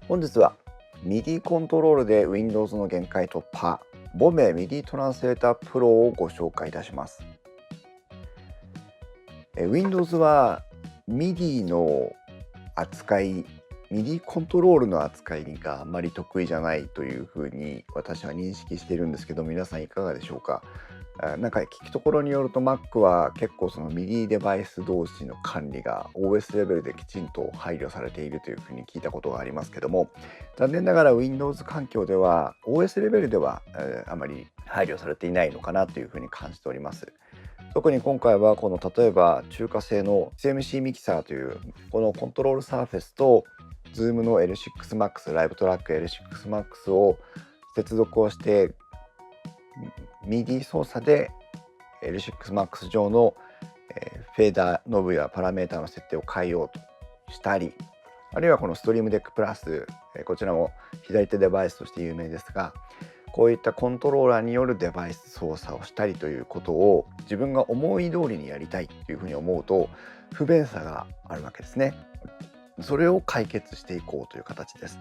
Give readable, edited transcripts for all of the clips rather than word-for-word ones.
本日は MIDI コントロールで Windows の限界突破、ボメ MIDI トランスレータープロをご紹介いたします。Windows は MIDI の扱い、MIDI コントロールの扱いがあまり得意じゃないというふうに私は認識しているんですけど、皆さんいかがでしょうか。なんか聞きところによると Mac は結構その MIDI デバイス同士の管理が OS レベルできちんと配慮されているというふうに聞いたことがありますけども、残念ながら Windows 環境では OS レベルでは、あまり配慮されていないのかなというふうに感じております。特に今回はこの例えば中華製の CMC ミキサーというこのコントロールサーフェスと Zoom の L6Max ライブトラック L6Max を接続をしてMIDI 操作で L6Max 上のフェーダーノブやパラメータの設定を変えようとしたり、あるいはこのストリームデックプラス、こちらも左手デバイスとして有名ですが、こういったコントローラーによるデバイス操作をしたりということを自分が思い通りにやりたいというふうに思うと不便さがあるわけですね。それを解決していこうという形です。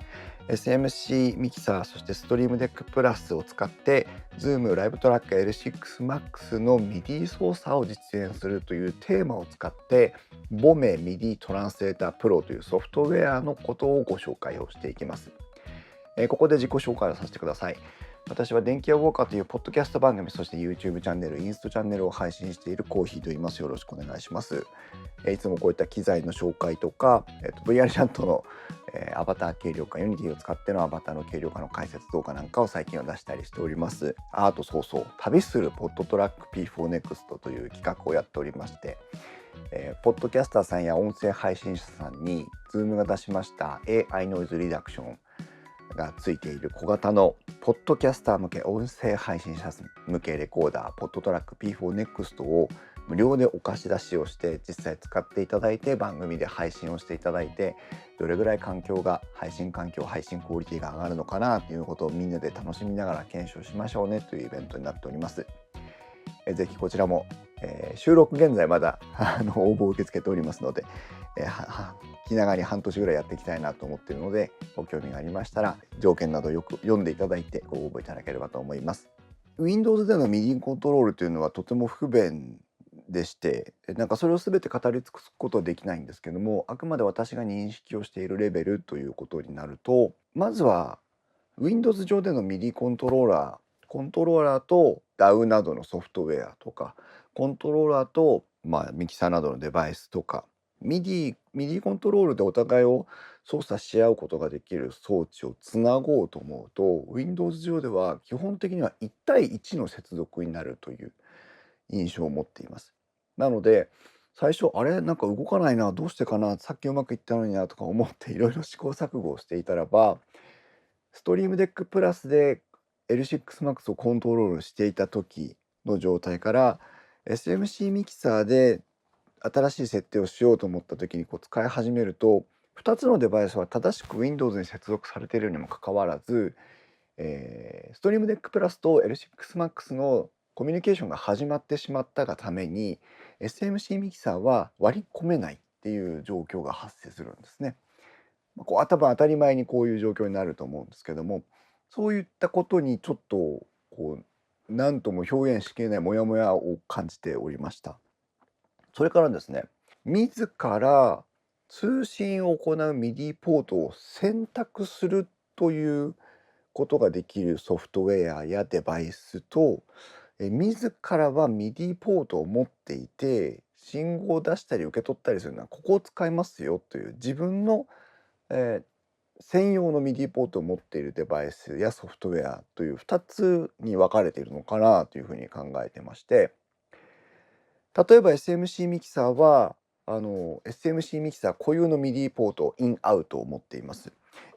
SMC ミキサー、そしてストリームデックプラスを使って Zoom ライブトラック L6Max の MIDI 操作を実現するというテーマを使ってボメ MIDI トランスレータープロというソフトウェアのことをご紹介をしていきます。ここで自己紹介をさせてください。私は電気屋ウォーカーというポッドキャスト番組、そして YouTube チャンネル、インストチャンネルを配信しているコーヒーと言います。よろしくお願いします。いつもこういった機材の紹介とか、VR チャットの、アバター軽量化、Unity を使ってのアバターの軽量化の解説動画なんかを最近は出したりしております。あとそうそう、旅するポッドトラック P4 Next という企画をやっておりまして、ポッドキャスターさんや音声配信者さんに Zoom が出しました AI ノイズリダクションがついている小型のポッドキャスター向け音声配信者向けレコーダーポッドトラック P4 Next を無料でお貸し出しをして実際使っていただいて番組で配信をしていただいて、どれぐらい配信環境配信クオリティが上がるのかなということをみんなで楽しみながら検証しましょうねというイベントになっております。ぜひこちらも、収録現在まだ応募を受け付けておりますので、気長に半年ぐらいやっていきたいなと思っているので、ご興味がありましたら条件などよく読んでいただいてご応募いただければと思います。Windows での MIDI コントロールというのはとても不便でして、なんかそれを全て語り尽くすことはできないんですけども、あくまで私が認識をしているレベルということになると、まずは Windows 上での MIDI コントローラーと DAW などのソフトウェアとか、コントローラーと、ミキサーなどのデバイスとか、MIDI コントロールでお互いを操作し合うことができる装置をつなごうと思うと、Windows 上では基本的には1対1の接続になるという印象を持っています。なので、最初、あれなんか動かないな、どうしてかな、さっきうまくいったのになとか思っていろいろ試行錯誤をしていたらば、ストリームデックプラスで L6Max をコントロールしていた時の状態から SMC ミキサーで新しい設定をしようと思った時に使い始めると、2つのデバイスは正しく Windows に接続されているにもかかわらず、ストリームデックプラスと L6Max のコミュニケーションが始まってしまったがために SMC ミキサーは割り込めないっていう状況が発生するんですね。多分当たり前にこういう状況になると思うんですけども、そういったことにちょっと何とも表現しきれないモヤモヤを感じておりました。それからですね、自ら通信を行う MIDI ポートを選択するということができるソフトウェアやデバイスと、自らは MIDI ポートを持っていて信号を出したり受け取ったりするのはここを使いますよという自分の、えー専用の MIDI ポートを持っているデバイスやソフトウェアという2つに分かれているのかなというふうに考えてまして、例えば SMC ミキサーはSMC ミキサー固有の MIDI ポートインアウトを持っています。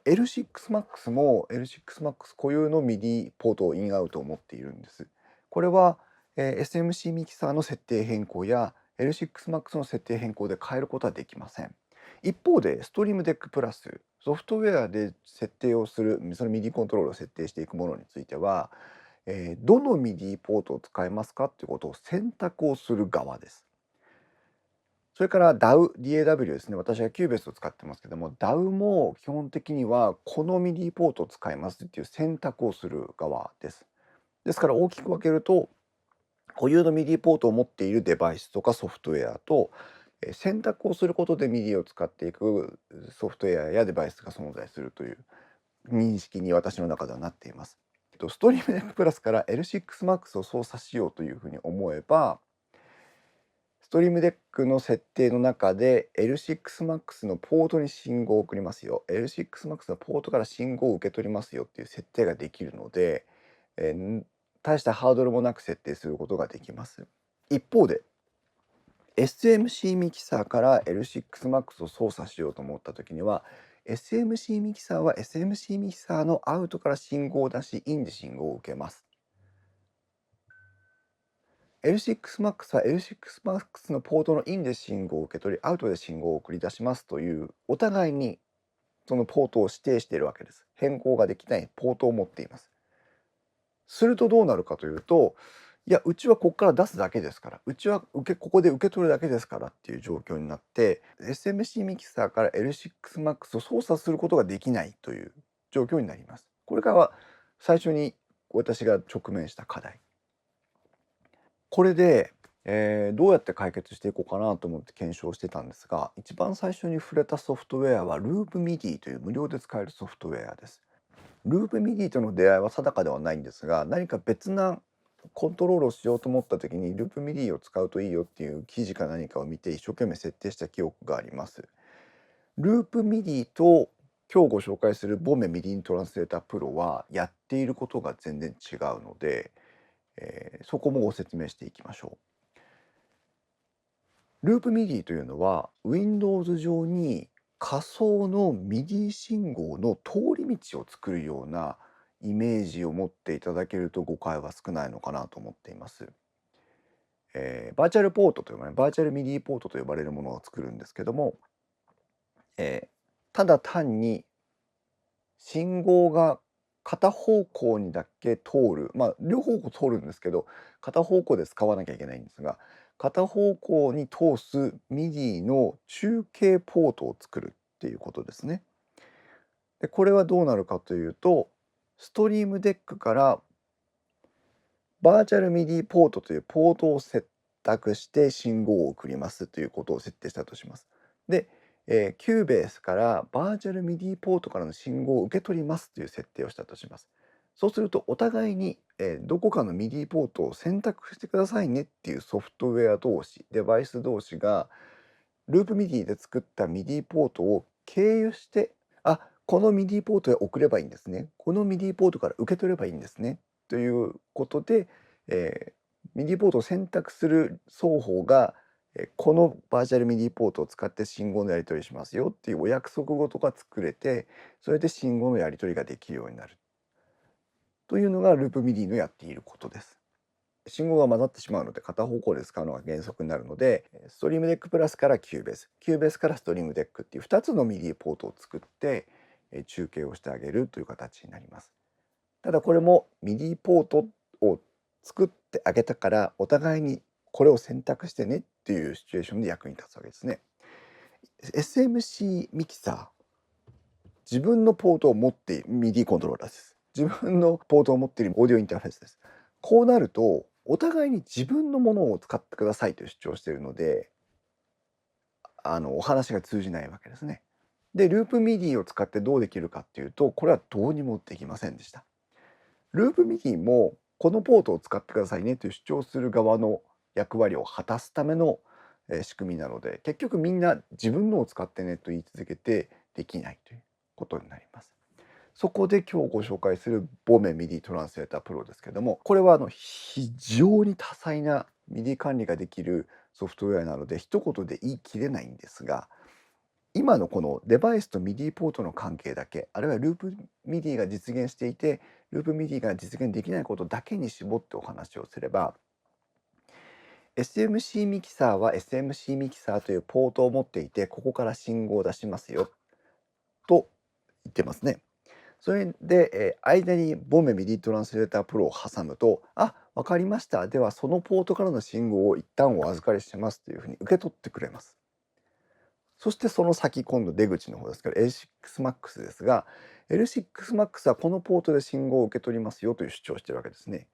L6Max も L6Max 固有の MIDI ポートインアウトを持っているんです。これは、SMC ミキサーの設定変更や L6Max の設定変更で変えることはできません。一方でストリームデックプラスソフトウェアで設定をするその MIDI コントロールを設定していくものについては、どの MIDI ポートを使いますかということを選択をする側です。それから DAW ですね。私はキューベースを使ってますけども、DAW も基本的にはこのミディポートを使いますっていう選択をする側です。ですから大きく分けると、固有のミディポートを持っているデバイスとかソフトウェアと、選択をすることでミディを使っていくソフトウェアやデバイスが存在するという認識に私の中ではなっています。ストリームデックプラスから L6Max を操作しようというふうに思えば、ストリームデックの設定の中で L6Max のポートに信号を送りますよ。L6Max のポートから信号を受け取りますよっていう設定ができるので、大したハードルもなく設定することができます。一方で SMC ミキサーから L6Max を操作しようと思った時には SMC ミキサーは SMC ミキサーのアウトから信号を出しインで信号を受けます。L6Max は L6Max のポートのインで信号を受け取りアウトで信号を送り出しますというお互いにそのポートを指定しているわけです。変更ができないポートを持っています。するとどうなるかというと、いや、うちはここから出すだけですから、うちはここで受け取るだけですからっていう状況になって、SMC ミキサーから L6Max を操作することができないという状況になります。これからは最初に私が直面した課題。これで、どうやって解決していこうかなと思って検証してたんですが、一番最初に触れたソフトウェアは LoopMidi という無料で使えるソフトウェアです。ループミディとの出会いは定かではないんですが、何か別なコントロールをしようと思った時にループミディを使うといいよっていう記事か何かを見て一生懸命設定した記憶があります。ループミディと今日ご紹介するボメミディトランスレータープロはやっていることが全然違うので、そこもご説明していきましょう。ループミディというのは Windows 上に仮想のミディ信号の通り道を作るようなイメージを持っていただけると誤解は少ないのかなと思っています。バーチャルポートと呼ばれるバーチャルミディポートと呼ばれるものを作るんですけども、ただ単に信号が片方向にだけ通る、まあ両方向通るんですけど片方向で使わなきゃいけないんですが、片方向に通すミディの中継ポートを作るっていうことですね。でこれはどうなるかというと、ストリームデックからバーチャルミディポートというポートを選択して信号を送りますということを設定したとします。で、キューベースからバーチャルミディポートからの信号を受け取りますという設定をしたとします。そうするとお互いに、どこかのミディポートを選択してくださいねっていうソフトウェア同士、デバイス同士がループミディで作ったミディポートを経由して、あ、このミディポートへ送ればいいんですね。このミディポートから受け取ればいいんですね。ということで、ミディポートを選択する双方が、このバーチャルミディポートを使って信号のやり取りしますよっていうお約束事が作れて、それで信号のやり取りができるようになるというのがループミディのやっていることです。信号が混ざってしまうので片方向で使うのが原則になるので、ストリームデックプラスからキューベース、キューベースからストリームデックっていう2つのミディポートを作って中継をしてあげるという形になります。ただこれもミディポートを作ってあげたからお互いにこれを選択してねっていうシチュエーションで役に立つわけですね。SMC ミキサー、自分のポートを持っているミディコントローラーです。自分のポートを持っているオーディオインターフェースです。こうなるとお互いに自分のものを使ってくださいという主張しているので、お話が通じないわけですね。で、ループミディを使ってどうできるかっていうと、これはどうにもできませんでした。ループミディもこのポートを使ってくださいねという主張する側の役割を果たすための仕組みなので、結局みんな自分のを使ってねと言い続けてできないということになります。そこで今日ご紹介するボメミディトランスレータープロですけども、これは非常に多彩なミディ管理ができるソフトウェアなので一言で言い切れないんですが、今のこのデバイスとミディポートの関係だけ、あるいはループミディが実現していてループミディが実現できないことだけに絞ってお話をすれば、 SMC ミキサーは SMC ミキサーというポートを持っていてここから信号を出しますよと言ってますね。それで、間にボメミディトランスレータープロを挟むと、あ、わかりました。ではそのポートからの信号を一旦お預かりしますというふうに受け取ってくれます。そしてその先今度出口の方ですけど L6MAX ですが、 L6MAX はこのポートで信号を受け取りますよという主張をしているわけですね。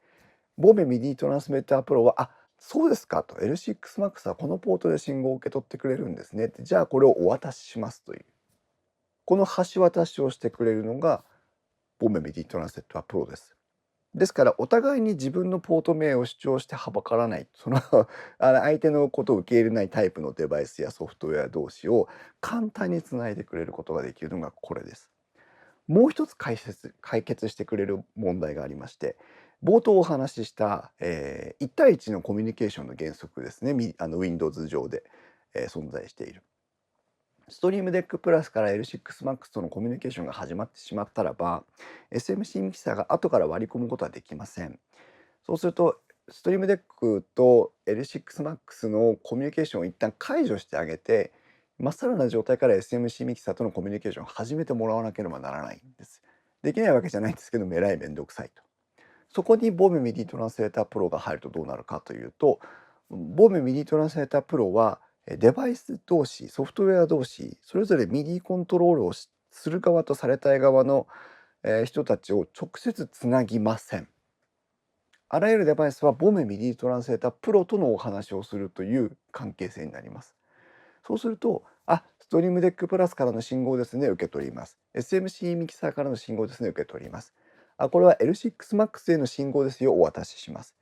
ボメミディトランスメータープロは、あ、そうですかと、L6MAX はこのポートで信号を受け取ってくれるんですねって、じゃあこれをお渡ししますという、この橋渡しをしてくれるのがボメミディトランスメータープロです。ですからお互いに自分のポート名を主張してはばからない、その相手のことを受け入れないタイプのデバイスやソフトウェア同士を簡単につないでくれることができるのがこれです。もう一つ解決してくれる問題がありまして、冒頭お話しした、1対1のコミュニケーションの原則ですね、Windows 上で、存在している。ストリームデックプラスから L6MAX とのコミュニケーションが始まってしまったらば、SMC ミキサーが後から割り込むことはできません。そうすると、ストリームデックと L6MAX のコミュニケーションを一旦解除してあげて、まっさらな状態から SMC ミキサーとのコミュニケーションを始めてもらわなければならないんです。できないわけじゃないんですけど、えらいめんどくさいと。そこにボメミディトランスレータープロが入るとどうなるかというと、ボメミディトランスレータープロはデバイス同士、ソフトウェア同士、それぞれミディコントロールをする側とされたい側の人たちを直接つなぎません。あらゆるデバイスはボメミディトランスレータープロとのお話をするという関係性になります。そうすると、あ、ストリームデックプラスからの信号ですね、受け取ります。SMC ミキサーからの信号ですね、受け取ります。あ、これは L6MAX への信号ですよ、お渡しします。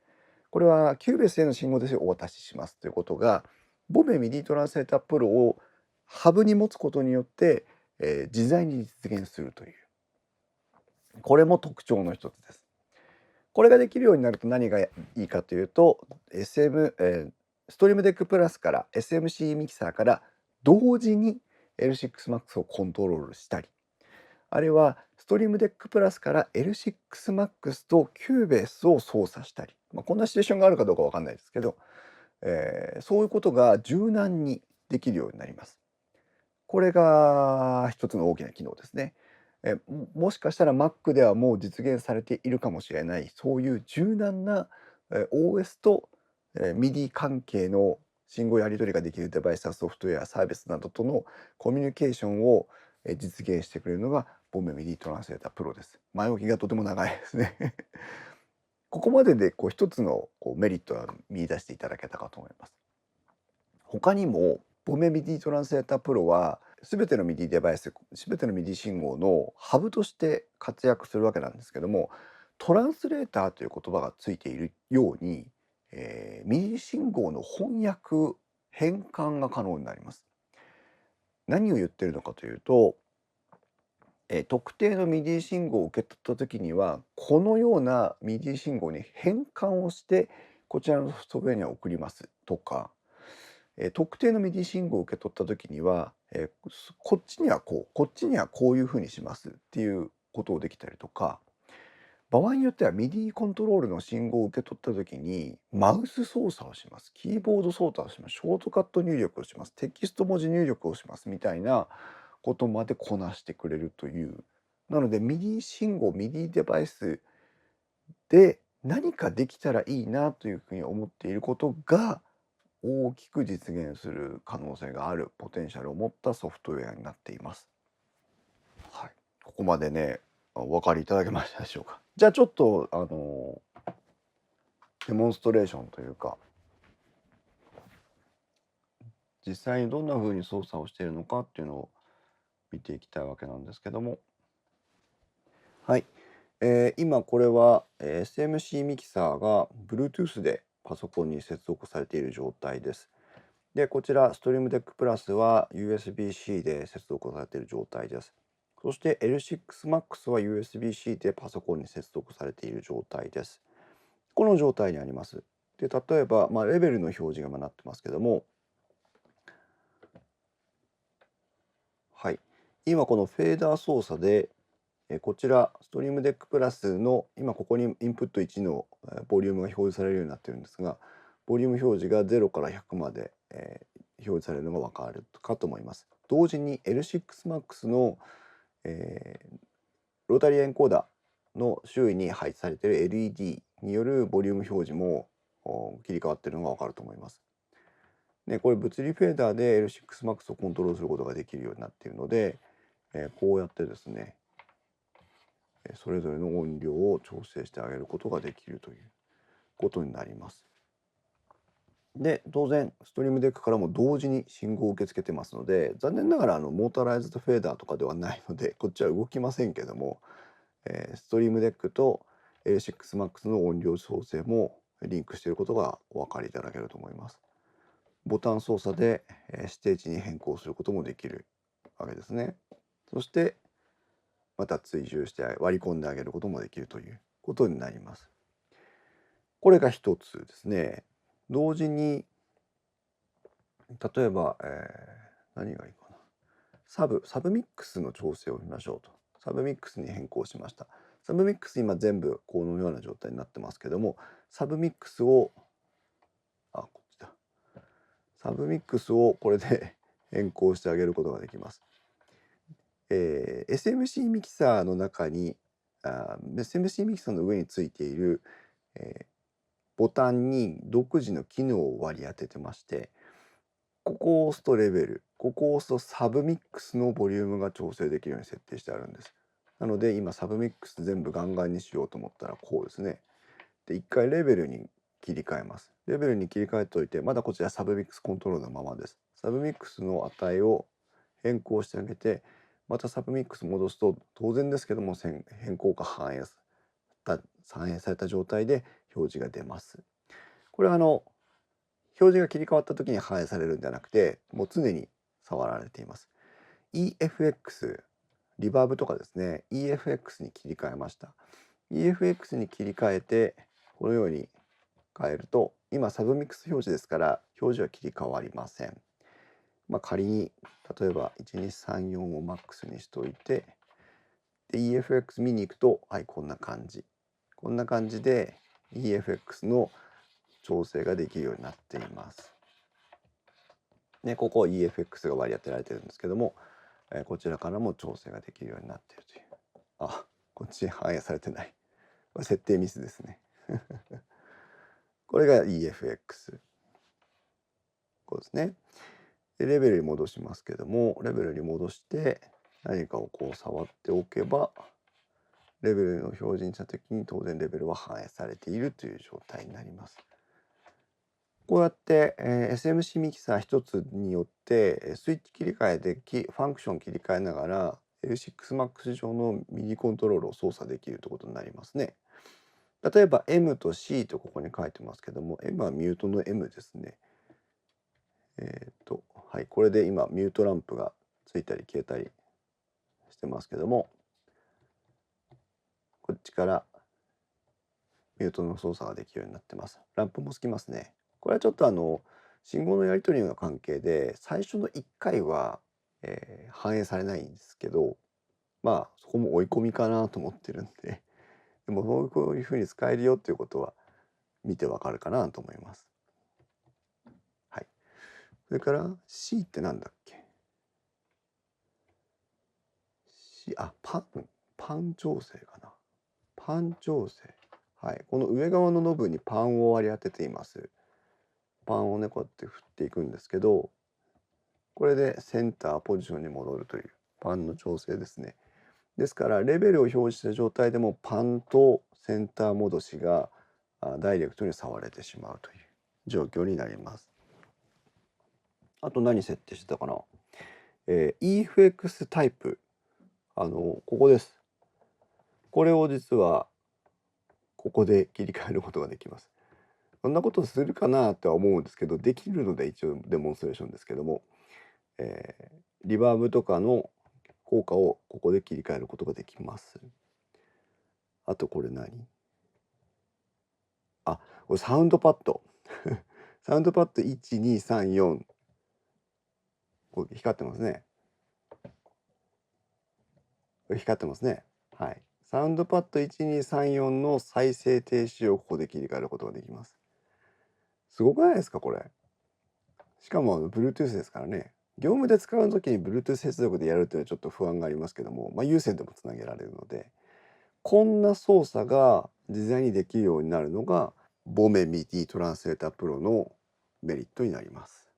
これはキューベースへの信号ですよ、お渡ししますということが、ボメミディトランスレータープロをハブに持つことによって、自在に実現するという、これも特徴の一つです。これができるようになると何がいいかというと、ストリームデックプラスから SMC ミキサーから同時に L6MAX をコントロールしたり、あるいはストリームデックプラスから L6MAX とキューベースを操作したり、こんなシチュエーションがあるかどうかわかんないですけど、そういうことが柔軟にできるようになります。これが一つの大きな機能ですね。もしかしたら Mac ではもう実現されているかもしれない、そういう柔軟な、OS と、MIDI 関係の信号やり取りができるデバイスやソフトウェア、サービスなどとのコミュニケーションを、実現してくれるのがボメ MIDI トランスレータープロです。前置きがとても長いですね。ここまでで一つのメリットを見出していただけたかと思います。他にもボメ MIDI トランスレータープロは全ての MIDI デバイス、全ての MIDI 信号のハブとして活躍するわけなんですけども、トランスレーターという言葉がついているように、MIDI 信号の翻訳変換が可能になります。何を言ってるのかというと、特定の MIDI 信号を受け取った時にはこのような MIDI 信号に変換をしてこちらのソフトウェアには送りますとか、特定の MIDI 信号を受け取った時には、こっちにはこう、こっちにはこういうふうにしますっていうことをできたりとか、場合によっては MIDI コントロールの信号を受け取った時にマウス操作をします、キーボード操作をします、ショートカット入力をします、テキスト文字入力をしますみたいなことまでこなしてくれるという。なので MIDI 信号、MIDI デバイスで何かできたらいいなというふうに思っていることが大きく実現する可能性があるポテンシャルを持ったソフトウェアになっています。はい、ここまでね、お分かりいただけましたでしょうか。じゃあちょっとデモンストレーションというか、実際にどんな風に操作をしているのかっていうのを見ていきたいわけなんですけども、はい、今これは、SMC ミキサーが Bluetooth でパソコンに接続されている状態です。で、こちらストリームデックプラスは USB-C で接続されている状態です。そして L6MAX は USB-C でパソコンに接続されている状態です。この状態にあります。で、例えば、レベルの表示がなってますけども、はい。今このフェーダー操作で、こちらストリームデックプラスの今ここにインプット1のボリュームが表示されるようになってるんですが、ボリューム表示が0から100まで、表示されるのが分かるかと思います。同時に L6MAX の、ロータリーエンコーダーの周囲に配置されている LED によるボリューム表示も切り替わっているのが分かると思います。ね、これ物理フェーダーで L6Max をコントロールすることができるようになっているので、こうやってですね、それぞれの音量を調整してあげることができるということになります。で、当然ストリームデックからも同時に信号を受け付けてますので、残念ながらモータライズドフェーダーとかではないのでこっちは動きませんけども、ストリームデックと L6Max の音量調整もリンクしていることがお分かりいただけると思います。ボタン操作で指定値に変更することもできるわけですね。そしてまた追従して割り込んであげることもできるということになります。これが一つですね。同時に例えば、何がいいかな。サブミックスの調整を見ましょうと。サブミックスに変更しました。サブミックス今全部このような状態になってますけども、サブミックスをこっちだ。サブミックスをこれで変更してあげることができます。SMC ミキサーの中にSMC ミキサーの上についている、ボタンに独自の機能を割り当ててまして、ここを押すとレベル、ここを押すとサブミックスのボリュームが調整できるように設定してあるんです。なので今サブミックス全部ガンガンにしようと思ったらこうですね。で、一回レベルに切り替えます。レベルに切り替えておいて、まだこちらサブミックスコントロールのままです。サブミックスの値を変更してあげて、またサブミックス戻すと当然ですけども変更が反映された状態で表示が出ます。これは表示が切り替わった時に反映されるんじゃなくて、もう常に触られています。EFX、リバーブとかですね、EFX に切り替えました。EFX に切り替えて、このように変えると、今サブミックス表示ですから表示は切り替わりません。仮に例えば1234をマックスにしておいて、で EFX 見に行くと、はい、こんな感じで EFX の調整ができるようになっています。ね、ここ EFX が割り当てられてるんですけども、こちらからも調整ができるようになっているという。こっち反映されてない。設定ミスですね。これが EFX。こうですね。で、レベルに戻しますけども、レベルに戻して何かをこう触っておけば、レベルの表示にした時に当然レベルは反映されているという状態になります。こうやって、SMC ミキサー一つによってスイッチ切り替えでファンクション切り替えながら L6Max 上のミディコントロールを操作できるということになりますね。例えば M と C とここに書いてますけども、M はミュートの M ですね。はい、これで今ミュートランプがついたり消えたりしてますけども、こっちからミュートの操作ができるようになってます。ランプもつきますね。これはちょっと信号のやり取りの関係で最初の1回は、反映されないんですけど、そこも追い込みかなと思ってるんで、でもこういうふうに使えるよっていうことは見てわかるかなと思います。はい。それから C ってなんだっけ？ C、パン調整かな。パン調整。はい。この上側のノブにパンを割り当てています。パンをね、こうやって振っていくんですけど、これでセンターポジションに戻るというパンの調整ですね。ですからレベルを表示した状態でもパンとセンター戻しがダイレクトに触れてしまうという状況になります。あと何設定してたかな、EFX タイプ、ここです。これを実はここで切り替えることができます。そんなことするかなとは思うんですけど、できるので一応デモンストレーションですけども、リバーブとかの効果をここで切り替えることができます。あとこれこれサウンドパッドサウンドパッド1234、これ光ってますね。光ってますね。はい。サウンドパッド1234の再生停止をここで切り替えることができます。すごくないですかこれ。しかもBluetooth ですからね。業務で使う時に Bluetooth 接続でやるというのはちょっと不安がありますけども、有線でもつなげられるので、こんな操作が自在にできるようになるのがボメ MIDI トランスレータープロのメリットになります。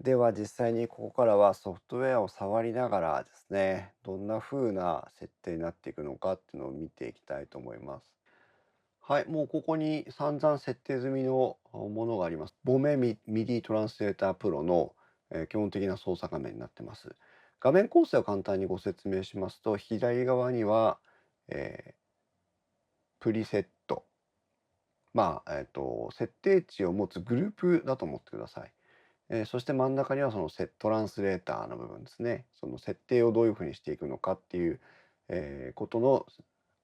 では実際にここからはソフトウェアを触りながらですね、どんな風な設定になっていくのかっていうのを見ていきたいと思います。はい、もうここに散々設定済みのものがあります。ボメミディトランスレータープロの、基本的な操作画面になってます。画面構成を簡単にご説明しますと、左側には、えプリセット、設定値を持つグループだと思ってください。そして真ん中にはそのトランスレーターの部分ですね。その設定をどういうふうにしていくのかっていう、ことの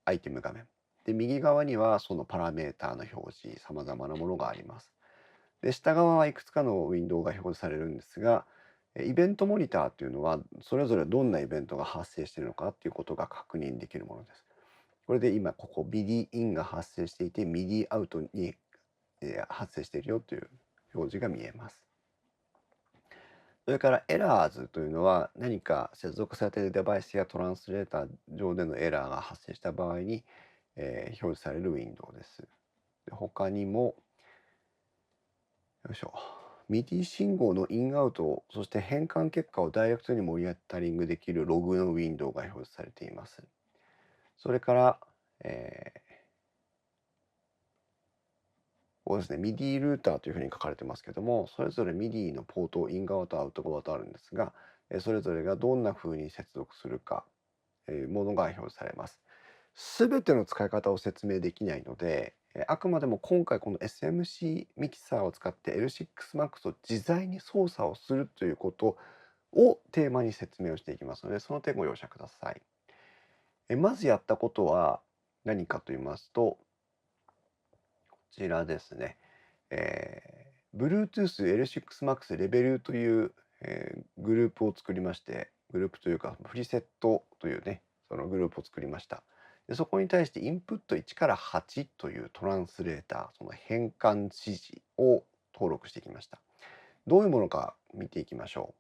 アイテム画面。で、右側にはそのパラメーターの表示、様々なものがあります。で、下側はいくつかのウィンドウが表示されるんですが、イベントモニターっていうのは、それぞれどんなイベントが発生しているのかっていうことが確認できるものです。これで今ここ MIDI in が発生していて、MIDI out に発生しているよという表示が見えます。それからエラーズというのは何か接続されているデバイスやトランスレーター上でのエラーが発生した場合に、表示されるウィンドウです。で他にも、よいしょ。MIDI 信号のインアウト、そして変換結果をダイレクトにモニタリングできるログのウィンドウが表示されています。それから、ここですね、MIDI ルーターというふうに書かれてますけども、それぞれ MIDI のポート、イン側とアウト側とあるんですが、それぞれがどんなふうに接続するか、ものが表示されます。すべての使い方を説明できないので、あくまでも今回この SMC ミキサーを使って L6Max を自在に操作をするということをテーマに説明をしていきますので、その点ご容赦ください。まずやったことは何かと言いますと、こちらですね。Bluetooth L6Max レベルという、グループを作りまして、グループというか、プリセットというね、そのグループを作りました。でそこに対してインプット1から8というトランスレーター、その変換指示を登録してきました。どういうものか見ていきましょ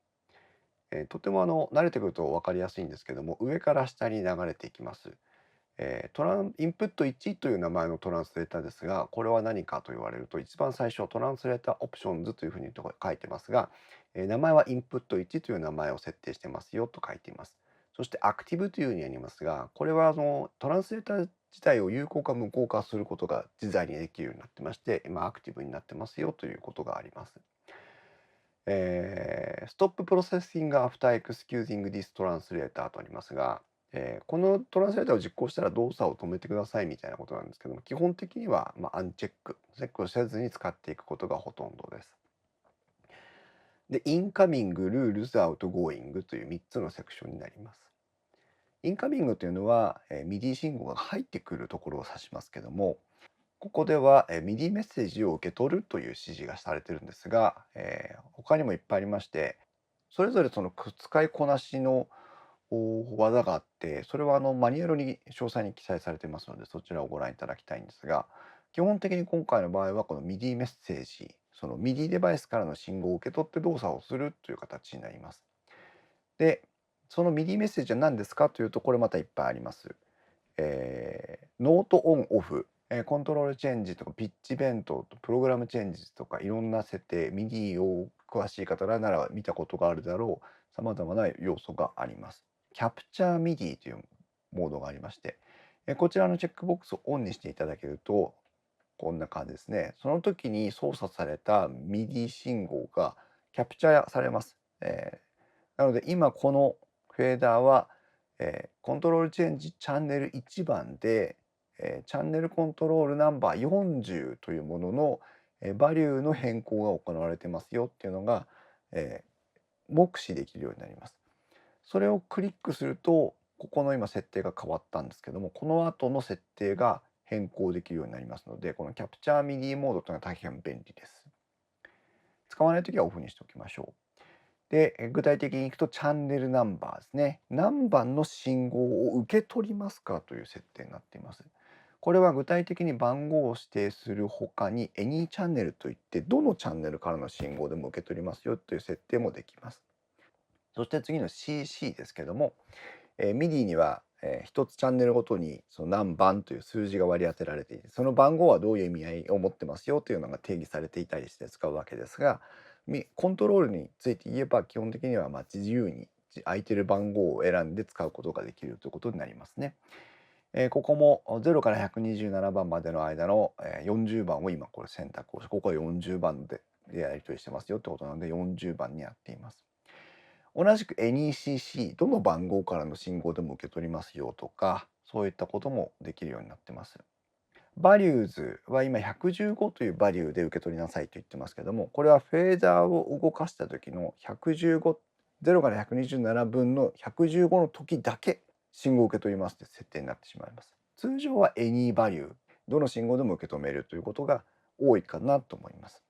う。とても慣れてくると分かりやすいんですけども、上から下に流れていきます。インプット1という名前のトランスレーターですが、これは何かと言われると、一番最初トランスレーターオプションズというふうに書いてますが、名前はインプット1という名前を設定してますよと書いています。そしてアクティブというふうにありますが、これはトランスレーター自体を有効か無効化することが自在にできるようになってまして、今アクティブになってますよということがあります。Stop Processing After Excusing this Translator とありますが、このトランスレーターを実行したら動作を止めてくださいみたいなことなんですけども、基本的には、アンチェック、チェックをせずに使っていくことがほとんどです。で、インカミング、ルールズ、アウトゴーイングという3つのセクションになります。インカミングというのは、MIDI 信号が入ってくるところを指しますけども、ここでは、MIDI メッセージを受け取るという指示がされてるんですが、他にもいっぱいありまして、それぞれその使いこなしの技があって、それはマニュアルに詳細に記載されていますので、そちらをご覧いただきたいんですが、基本的に今回の場合はこの MIDI メッセージ、その MIDI デバイスからの信号を受け取って動作をするという形になります。で、その MIDI メッセージは何ですかというと、これまたいっぱいあります。ノートオンオフ、コントロールチェンジとかピッチベントとプログラムチェンジとかいろんな設定、MIDI を詳しい方なら見たことがあるだろう、様々な要素があります。キャプチャー MIDI というモードがありまして、こちらのチェックボックスをオンにしていただけると、こんな感じですね。その時に操作された MIDI 信号がキャプチャーされます。なので今このフェーダーは、コントロールチェンジチャンネル1番で、チャンネルコントロールナンバー40というものの、バリューの変更が行われてますよっていうのが、目視できるようになります。それをクリックすると、ここの今設定が変わったんですけども、この後の設定が変更できるようになりますので、このキャプチャーミディモードというのは大変便利です。使わないときはオフにしておきましょう。で、具体的にいくとチャンネルナンバーですね。何番の信号を受け取りますかという設定になっています。これは具体的に番号を指定するほかに Any チャンネルといってどのチャンネルからの信号でも受け取りますよという設定もできます。そして次の CC ですけども、MIDI には、1つチャンネルごとにその何番という数字が割り当てられていて、その番号はどういう意味合いを持ってますよというのが定義されていたりして使うわけですが、コントロールについて言えば基本的には自由に空いてる番号を選んで使うことができるということになりますね。ここも0から127番までの間の40番を今これ選択をして、ここは40番でやり取りしてますよってことなので40番にやっています。同じく NECC どの番号からの信号でも受け取りますよとか、そういったこともできるようになってます。バリューズは今115というバリューで受け取りなさいと言ってますけども、これはフェーダーを動かした時の115、0から127分の115の時だけ信号を受け取りますという設定になってしまいます。通常は any バリュー、どの信号でも受け止めるということが多いかなと思います。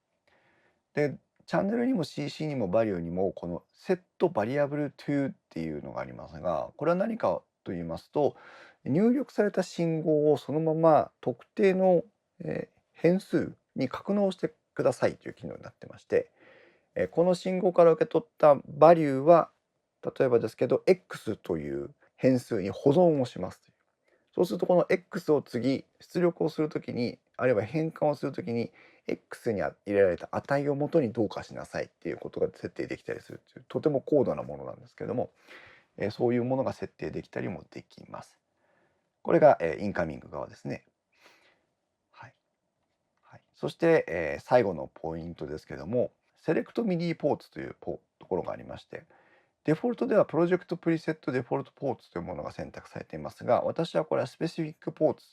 で、チャンネルにも CC にもバリューにもこのセットバリアブル to っていうのがありますが、これは何かと言いますと、入力された信号をそのまま特定の変数に格納してくださいという機能になってまして、この信号から受け取ったバリューは例えばですけど x という変数に保存をします。そうするとこの x を次出力をするときに、あるいは変換をするときに x に入れられた値をもとにどうかしなさいっていうことが設定できたりするというとても高度なものなんですけども、そういうものが設定できたりもできます。これが、インカミング側ですね。はいはい、そして、最後のポイントですけども、セレクトミディポーツというところがありまして、デフォルトではプロジェクトプリセットデフォルトポーツというものが選択されていますが、私はこれはスペシフィックポーツ、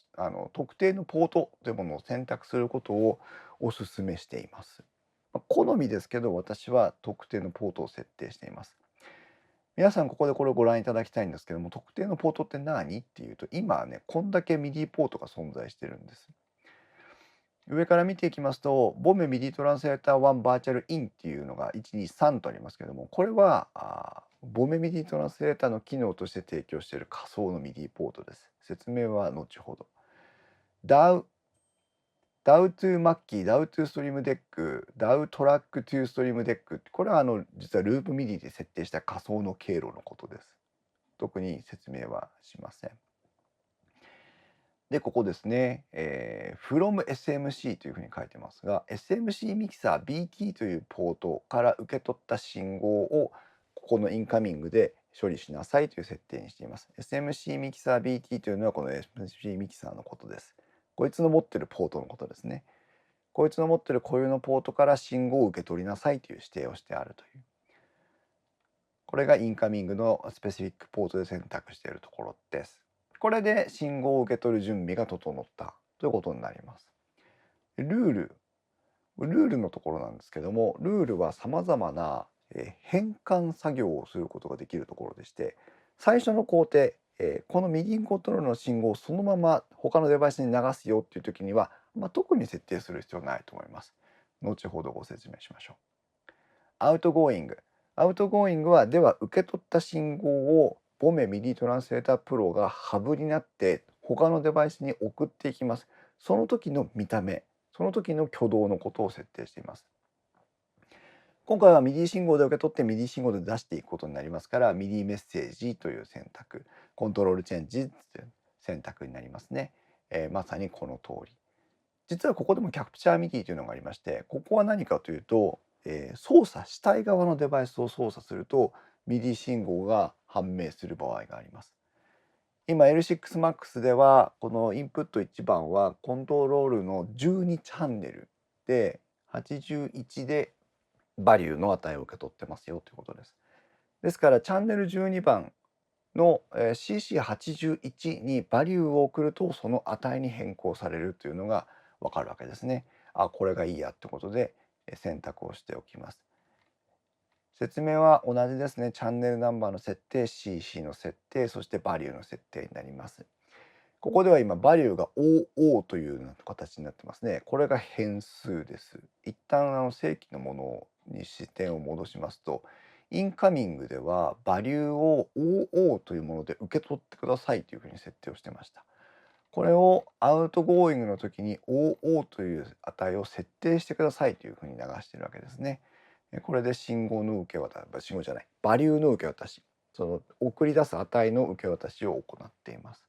特定のポートというものを選択することをお勧めしています。好みですけど、私は特定のポートを設定しています。皆さんここでこれをご覧いただきたいんですけども、特定のポートって何っていうと、今ね、こんだけミディポートが存在してるんです。上から見ていきますと、ボメミディトランスレーター1バーチャルインっていうのが123とありますけども、これはボメミディトランスレーターの機能として提供している仮想のミディポートです。説明は後ほど。DAW to Mackie、DAW to Stream Deck、DAW Track to Stream Deck、これは実はループミディで設定した仮想の経路のことです。特に説明はしません。で、ここですね、from SMC というふうに書いてますが、SMC ミキサー BT というポートから受け取った信号をここのインカミングで処理しなさいという設定にしています。SMC ミキサー BT というのはこの SMC ミキサーのことです。こいつの持ってるポートのことですね。こいつの持ってる固有のポートから信号を受け取りなさいという指定をしてあるという。これがインカミングのスペシフィックポートで選択しているところです。これで信号を受け取る準備が整ったということになります。ルールのところなんですけども、ルールはさまざまな変換作業をすることができるところでして、最初の工程、このミディコントロールの信号をそのまま他のデバイスに流すよっていう時には、特に設定する必要ないと思います。後ほどご説明しましょう。アウトゴーイング。アウトゴーイングは、では受け取った信号をボメミディトランスレータープロがハブになって他のデバイスに送っていきます。その時の見た目、その時の挙動のことを設定しています。今回はミディ信号で受け取ってミディ信号で出していくことになりますから、ミディメッセージという選択、コントロールチェンジという選択になりますね。まさにこの通り。実はここでもキャプチャーミディというのがありまして、ここは何かというと、操作したい側のデバイスを操作するとミディ信号が判明する場合があります。今 L6MAX ではこのインプット1番はコントロールの12チャンネルで81でバリューの値を受け取ってますよということです。ですからチャンネル12番の CC81 にバリューを送るとその値に変更されるというのがわかるわけですね。これがいいやってことで選択をしておきます。説明は同じですね。チャンネルナンバーの設定、CC の設定、そしてバリューの設定になります。ここでは今バリューが OO というような形になってますね。これが変数です。一旦正規のものに視点を戻しますと、インカミングではバリューを OO というもので受け取ってくださいというふうに設定をしてました。これをアウトゴーイングの時に OO という値を設定してくださいというふうに流しているわけですね。これで信号の受け渡し、信号じゃない、バリューの受け渡し、その送り出す値の受け渡しを行っています。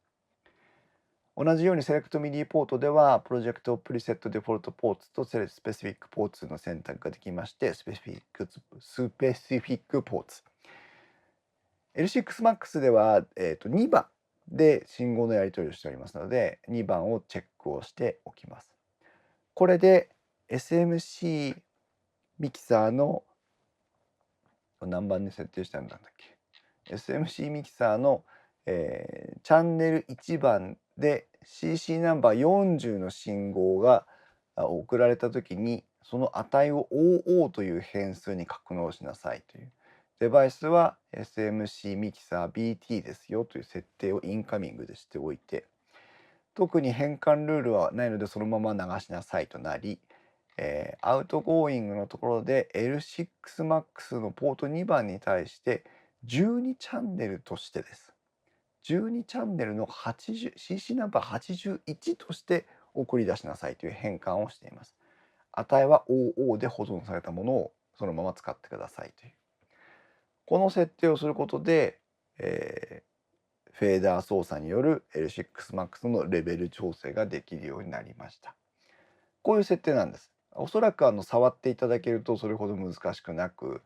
同じように Select MIDI ポートでは、プロジェクト Preset Default Ports と Specific Ports の選択ができまして、Specific Ports。L6Max では、2番で信号のやり取りをしておりますので、2番をチェックをしておきます。これで SMC ミキサーの何番に設定したんだっけ SMC ミキサーの、チャンネル1番で CC ナンバー40の信号が送られた時にその値を OO という変数に格納しなさいという。デバイスは SMC ミキサー BT ですよという設定をインカミングでしておいて、特に変換ルールはないのでそのまま流しなさいとなり、アウトゴーイングのところで L6Max のポート2番に対して12チャンネルとしてです。12チャンネルの CC ナンバー81として送り出しなさいという変換をしています。値は OO で保存されたものをそのまま使ってくださいという。この設定をすることで、フェーダー操作による L6Max のレベル調整ができるようになりました。こういう設定なんです。おそらく触っていただけるとそれほど難しくなく、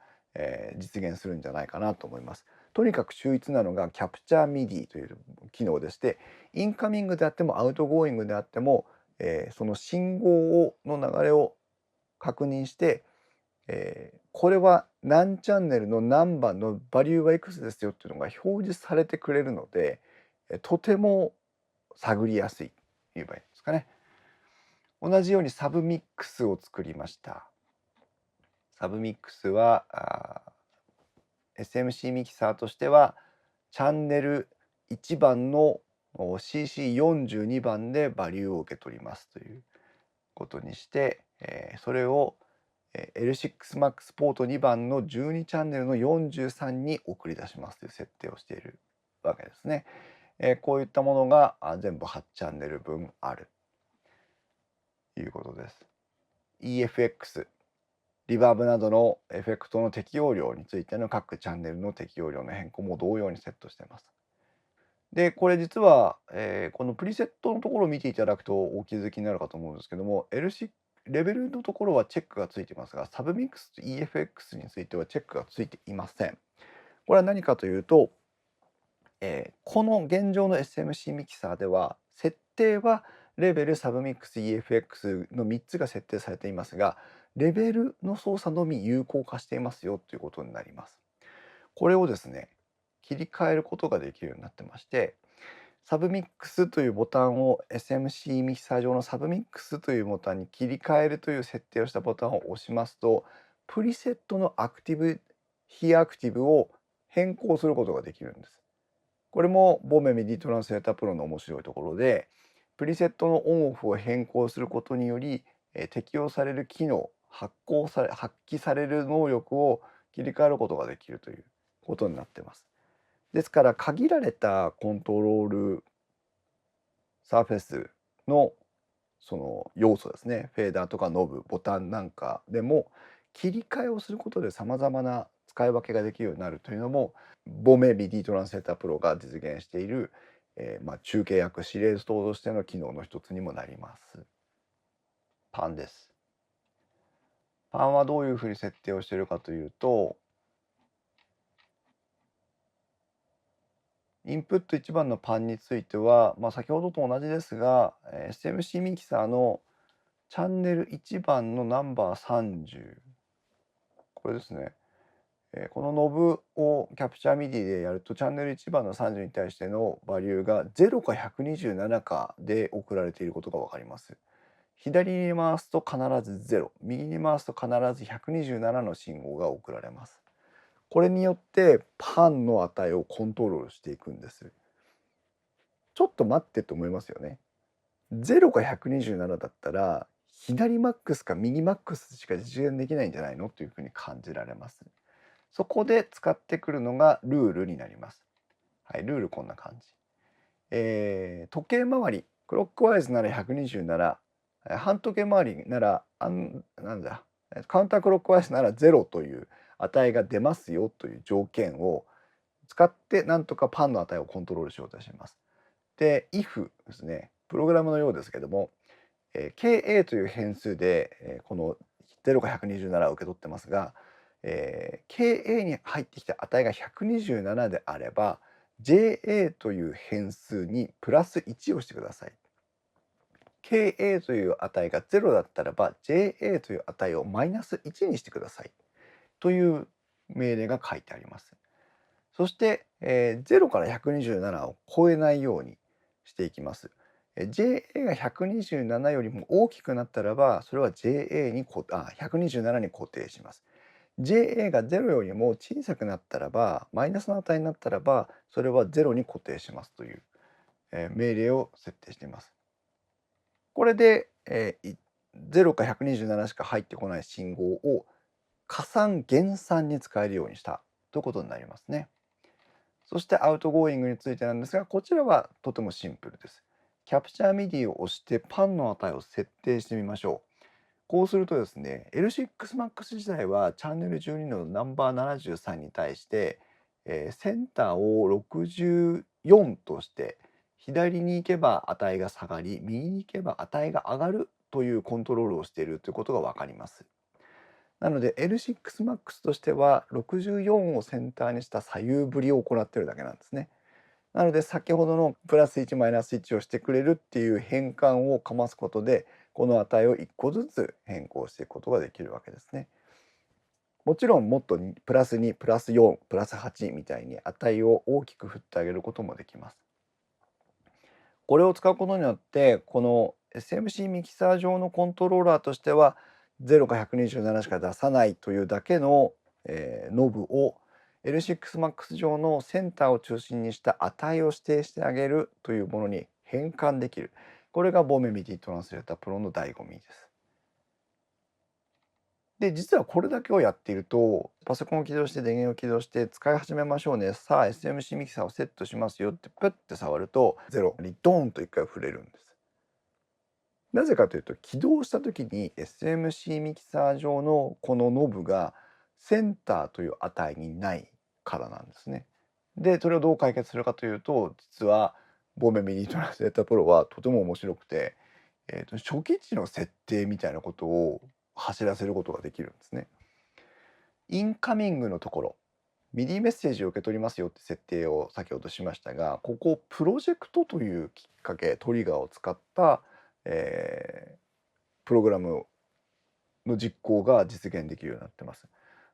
実現するんじゃないかなと思います。とにかく秀逸なのがキャプチャー MIDI という機能でして、インカミングであってもアウトゴーイングであっても、その信号の流れを確認して、これは何チャンネルの何番のバリューはいくつですよっていうのが表示されてくれるので、とても探りやすいと言えばいいですかね。同じようにサブミックスを作りました。サブミックスはSMC ミキサーとしてはチャンネル1番の CC42 番でバリューを受け取りますということにして、それを L6Max ポート2番の12チャンネルの43に送り出しますという設定をしているわけですね。こういったものが全部8チャンネル分あるということです。EFX、リバーブなどのエフェクトの適用量についての各チャンネルの適用量の変更も同様にセットしています。で、これ実は、このプリセットのところを見ていただくとお気づきになるかと思うんですけども、レベルのところはチェックがついていますが、サブミックスと EFX についてはチェックがついていません。これは何かというと、この現状の SMC ミキサーでは設定はレベル、サブミックス、EFX の3つが設定されていますが、レベルの操作のみ有効化していますよということになります。これをですね、切り替えることができるようになってまして、サブミックスというボタンを SMC ミキサー上のサブミックスというボタンに切り替えるという設定をしたボタンを押しますと、プリセットのアクティブ、非アクティブを変更することができるんです。これもボメミディトランスレータープロの面白いところで、プリセットのオンオフを変更することにより、適用される機能、発揮される能力を切り替えることができるということになっています。ですから限られたコントロールサーフェスのその要素ですね、フェーダーとかノブ、ボタンなんかでも切り替えをすることでさまざまな使い分けができるようになるというのもボメビディトランスレータープロが実現している、中継訳司令塔としての機能の一つにもなります。パンです。パンはどういうふうに設定をしているかというと、インプット1番のパンについては、先ほどと同じですが、SMC ミキサーのチャンネル1番のナンバー30、これですね。このノブをキャプチャーミディでやると、チャンネル1番の30に対してのバリューが0か127かで送られていることが分かります。左に回すと必ず0、右に回すと必ず127の信号が送られます。これによってパンの値をコントロールしていくんです。ちょっと待ってと思いますよね。0か127だったら左マックスか右マックスしか実現できないんじゃないのというふうに感じられます。そこで使ってくるのがルールになります。はい、ルールこんな感じ。時計回り、クロックワイズなら127、半時計回りならなんだ、カウンタークロックワイズなら0という値が出ますよという条件を使ってなんとかパンの値をコントロールしようとします。で、if ですね。プログラムのようですけども、KA という変数で、この0か127を受け取ってますが、KA に入ってきた値が127であれば JA という変数にプラス1をしてください。KA という値が0だったらば JA という値をマイナス1にしてくださいという命令が書いてあります。そして、0から127を超えないようにしていきます。JA が127よりも大きくなったらば、それは 127に固定します。JA が0よりも小さくなったらば、マイナスの値になったらば、それは0に固定しますという、命令を設定しています。これで、0か127しか入ってこない信号を加算減算に使えるようにしたということになりますね。そしてアウトゴーイングについてなんですが、こちらはとてもシンプルです。キャプチャーミディを押してパンの値を設定してみましょう。こうするとですね、L6MAX 自体はチャンネル12のナンバー73に対して、センターを64として左に行けば値が下がり、右に行けば値が上がるというコントロールをしているということがわかります。なので L6MAX としては64をセンターにした左右振りを行っているだけなんですね。なので先ほどのプラス1マイナス1をしてくれるっていう変換をかますことでこの値を1個ずつ変更していくことができるわけですね。もちろんもっとプラス2プラス4プラス8みたいに値を大きく振ってあげることもできます。これを使うことによってこの SMC ミキサー上のコントローラーとしては0か127しか出さないというだけの、ノブを L6MAX 上のセンターを中心にした値を指定してあげるというものに変換できる。これがボメミディトランスレータープロの醍醐味です。で、実はこれだけをやっていると、パソコンを起動して電源を起動して使い始めましょうね。さあ SMC ミキサーをセットしますよってプッて触ると0にドーンと1回触れるんです。なぜかというと起動した時に SMC ミキサー上のこのノブがセンターという値にないからなんですね。で、それをどう解決するかというと、実はボメミニトランスレータープロはとても面白くて、初期値の設定みたいなことを走らせることができるんですね。インカミングのところ、ミディメッセージを受け取りますよって設定を先ほどしましたが、ここプロジェクトというきっかけ、トリガーを使った、プログラムの実行が実現できるようになってます。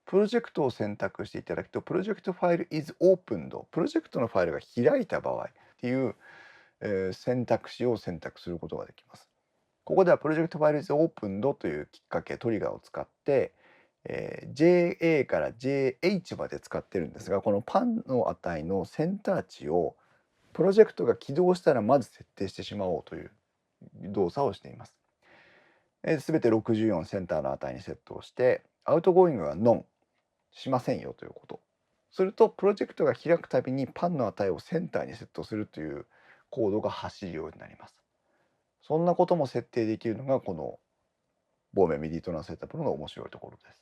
プロジェクトを選択していただくと、プロジェクトファイル is opened、プロジェクトのファイルが開いた場合っていう、選択肢を選択することができます。ここではプロジェクトファイル is opened というきっかけ、トリガーを使って、JA から JH まで使ってるんですが、このパンの値のセンター値をプロジェクトが起動したらまず設定してしまおうという動作をしています。すべて64センターの値にセットをして、アウトゴーイングはノンしませんよということ。すると、プロジェクトが開くたびにパンの値をセンターにセットするというコードが走るようになります。そんなことも設定できるのが、このボーメンミディトランスレータープロの面白いところです。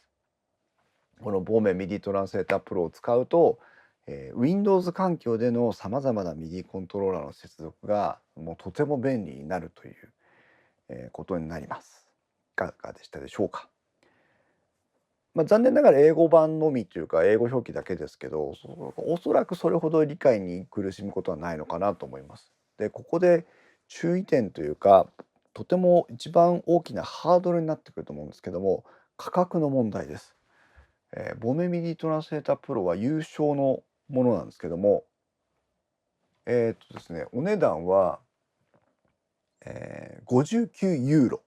このボーメンミディトランスレータープロを使うと、Windows 環境でのさまざまな MIDI コントローラーの接続がもうとても便利になるという、ことになります。いかがでしたでしょうか。残念ながら英語版のみというか英語表記だけですけど、おそらくそれほど理解に苦しむことはないのかなと思います。で、ここで注意点というか、とても一番大きなハードルになってくると思うんですけども、価格の問題です。ボメミディトランスレータープロは優勝のものなんですけども、ですね、お値段は、59ユーロ、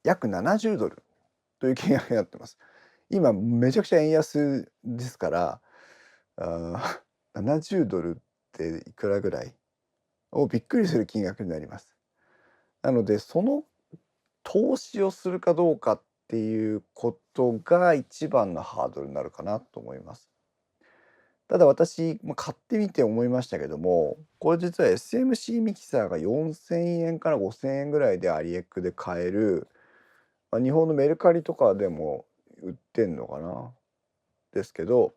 約70ドルという金額になってます。今めちゃくちゃ円安ですから、70ドルっていくらぐらいびっくりする金額になります。なのでその投資をするかどうかっていうことが一番のハードルになるかなと思います。ただ私、買ってみて思いましたけども、これ実は SMC ミキサーが4000円から5000円ぐらいでアリエックで買える、日本のメルカリとかでも売ってんのかなですけど、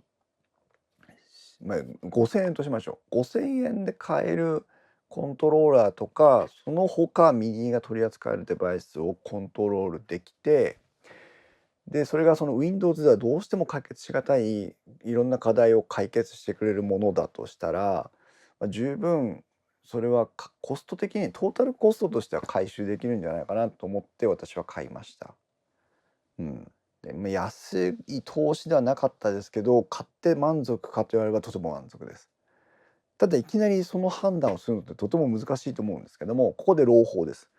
5000円としましょう。5000円で買えるコントローラーとかその他MIDIが取り扱えるデバイスをコントロールできて、でそれがその Windows ではどうしても解決しがたいいろんな課題を解決してくれるものだとしたら、十分それはコスト的にトータルコストとしては回収できるんじゃないかなと思って私は買いました。で、安い投資ではなかったですけど、買って満足かと言われればとても満足です。ただいきなりその判断をするのってとても難しいと思うんですけども、ここで朗報です。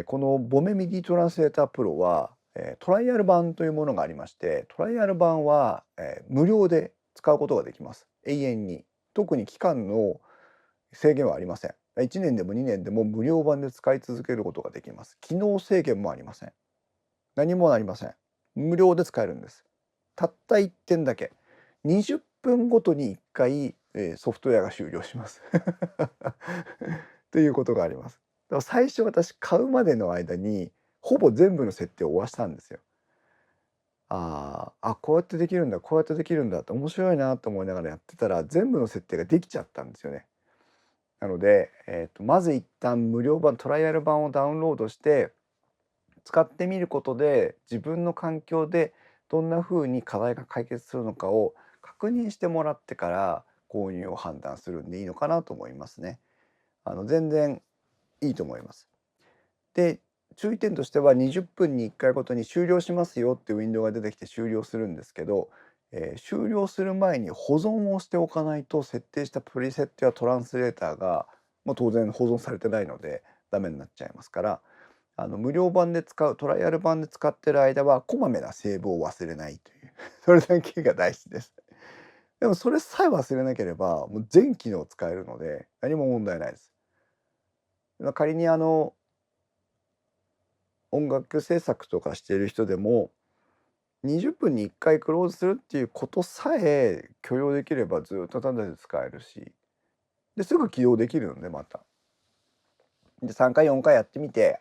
このボメミディトランスレータープロは、トライアル版というものがありまして、トライアル版は、無料で使うことができます。永遠に。特に期間の制限はありません。1年でも2年でも無料版で使い続けることができます。機能制限もありません。何もありません。無料で使えるんです。たった1点だけ。20分ごとに1回、ソフトウェアが終了します。ということがあります。だから最初私買うまでの間にほぼ全部の設定を終わしたんですよ。こうやってできるんだ、こうやってできるんだって面白いなと思いながらやってたら全部の設定ができちゃったんですよね。なので、まず一旦無料版トライアル版をダウンロードして使ってみることで自分の環境でどんな風に課題が解決するのかを確認してもらってから購入を判断するんでいいのかなと思いますね。全然いいと思います。で、注意点としては20分に1回ごとに終了しますよっていうウィンドウが出てきて終了するんですけど、終了する前に保存をしておかないと設定したプリセットやトランスレーターがもう当然保存されてないのでダメになっちゃいますから、無料版で使うトライアル版で使ってる間はこまめなセーブを忘れないというそれだけが大事です。でもそれさえ忘れなければもう全機能使えるので何も問題ないです。仮に音楽制作とかしている人でも20分に1回クローズするっていうことさえ許容できればずっとタダで使えるし、ですぐ起動できるのでまた。で3回4回やってみて、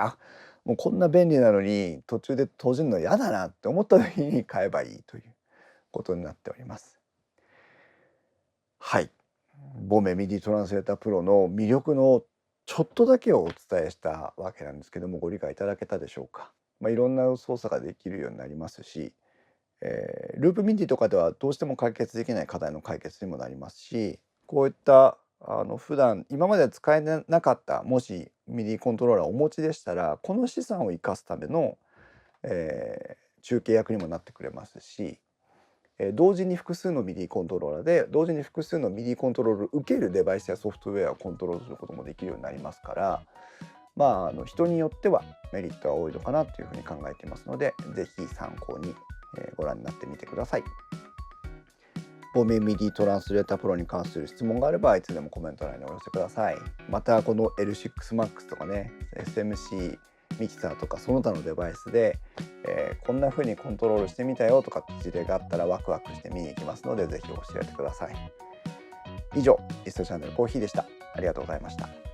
もうこんな便利なのに途中で閉じるの嫌だなって思った時に買えばいいということになっております。はい。ボメミディトランスレータープロの魅力のちょっとだけをお伝えしたわけなんですけども、ご理解いただけたでしょうか。いろんな操作ができるようになりますし、ループミディとかではどうしても解決できない課題の解決にもなりますし、こういった普段今まで使えなかったもしミディコントローラーをお持ちでしたら、この資産を生かすための、中継役にもなってくれますし、同時に複数のミディコントローラーで同時に複数のミディコントロールを受けるデバイスやソフトウェアをコントロールすることもできるようになりますから、人によってはメリットが多いのかなというふうに考えていますので、是非参考にご覧になってみてください。ボメミディトランスレータープロに関する質問があればいつでもコメント欄にお寄せください。またこの L6Max とかね SMC ミキサーとかその他のデバイスで、こんな風にコントロールしてみたよとかって事例があったらワクワクして見に行きますので、ぜひ教えてください。以上、リストチャンネルコーヒーでした。ありがとうございました。